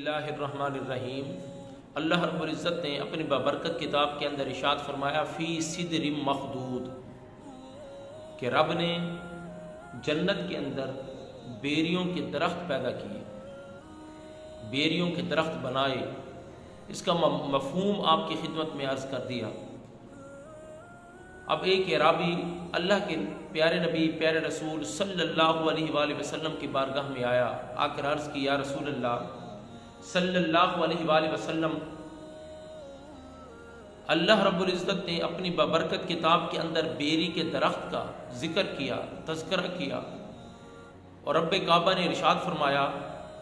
اللہ الرحمن الرحیم۔ اللہ رب العزت نے اپنی بابرکت کتاب کے اندر ارشاد فرمایا فی صدر مخدود، کہ رب نے جنت کے اندر بیریوں کے درخت پیدا کیے، بیریوں کے درخت بنائے۔ اس کا مفہوم آپ کی خدمت میں عرض کر دیا۔ اب ایک اعرابی اللہ کے پیارے نبی پیارے رسول صلی اللہ علیہ وآلہ وسلم کی بارگاہ میں آیا، آ کر عرض کی یا رسول اللہ صلی اللہ علیہ وآلہ وسلم، اللہ رب العزت نے اپنی بابرکت کتاب کے اندر بیری کے درخت کا ذکر کیا، تذکرہ کیا، اور رب کعبہ نے ارشاد فرمایا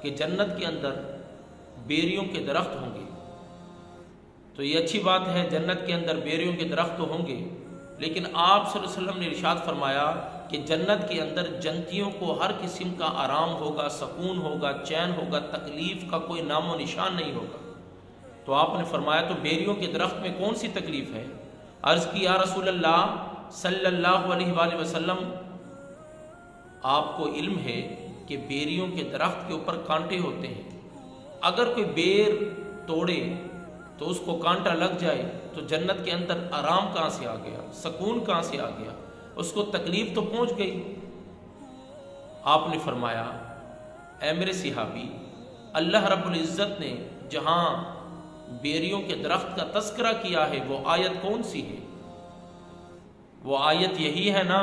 کہ جنت کے اندر بیریوں کے درخت ہوں گے۔ تو یہ اچھی بات ہے، جنت کے اندر بیریوں کے درخت تو ہوں گے، لیکن آپ صلی اللہ علیہ وسلم نے ارشاد فرمایا کہ جنت کے اندر جنتیوں کو ہر قسم کا آرام ہوگا، سکون ہوگا، چین ہوگا، تکلیف کا کوئی نام و نشان نہیں ہوگا۔ تو آپ نے فرمایا تو بیریوں کے درخت میں کون سی تکلیف ہے؟ عرض کی یا رسول اللہ صلی اللہ علیہ وآلہ وسلم، آپ کو علم ہے کہ بیریوں کے درخت کے اوپر کانٹے ہوتے ہیں، اگر کوئی بیر توڑے تو اس کو کانٹا لگ جائے تو جنت کے اندر آرام کہاں سے آ گیا، سکون کہاں سے آ گیا، اس کو تکلیف تو پہنچ گئی۔ آپ نے فرمایا اے میرے صحابی، اللہ رب العزت نے جہاں بیریوں کے درخت کا تذکرہ کیا ہے وہ آیت کون سی ہے؟ وہ آیت یہی ہے نا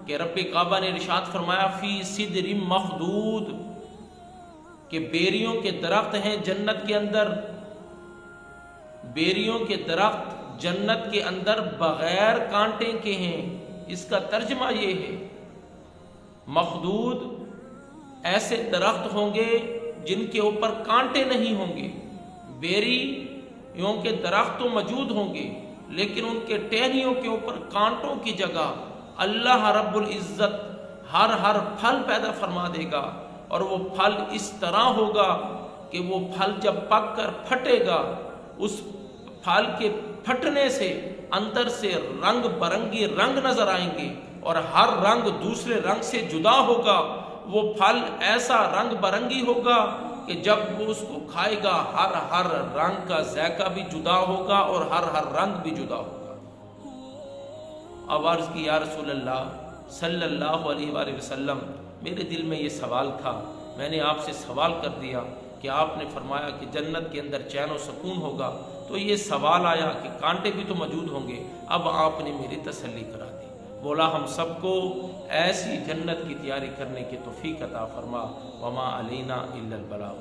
کہ رب کعبہ نے ارشاد فرمایا فی صدر مخدود، کہ بیریوں کے درخت ہیں جنت کے اندر، بیریوں کے درخت جنت کے اندر بغیر کانٹے کے ہیں۔ اس کا ترجمہ یہ ہے مخدود ایسے درخت ہوں گے جن کے اوپر کانٹے نہیں ہوں گے۔ بیریوں کے درخت تو موجود ہوں گے لیکن ان کے ٹہنیوں کے اوپر کانٹوں کی جگہ اللہ رب العزت ہر پھل پیدا فرما دے گا، اور وہ پھل اس طرح ہوگا کہ وہ پھل جب پک کر پھٹے گا، اس پھل کے پھٹنے سے اندر سے رنگ برنگی رنگ نظر آئیں گے، اور ہر رنگ دوسرے رنگ سے جدا ہوگا۔ وہ پھل ایسا رنگ برنگی ہوگا کہ جب وہ اس کو کھائے گا ہر رنگ کا ذائقہ بھی جدا ہوگا اور ہر رنگ بھی جدا ہوگا۔ اب عرض کی یا رسول اللہ صلی اللہ علیہ وآلہ وسلم، میرے دل میں یہ سوال تھا، میں نے آپ سے سوال کر دیا کہ آپ نے فرمایا کہ جنت کے اندر چین و سکون ہوگا، تو یہ سوال آیا کہ کانٹے بھی تو موجود ہوں گے۔ اب آپ نے میری تسلی کرا دی۔ بولا ہم سب کو ایسی جنت کی تیاری کرنے کی توفیق عطا فرما، وما علینا الا البلاغ۔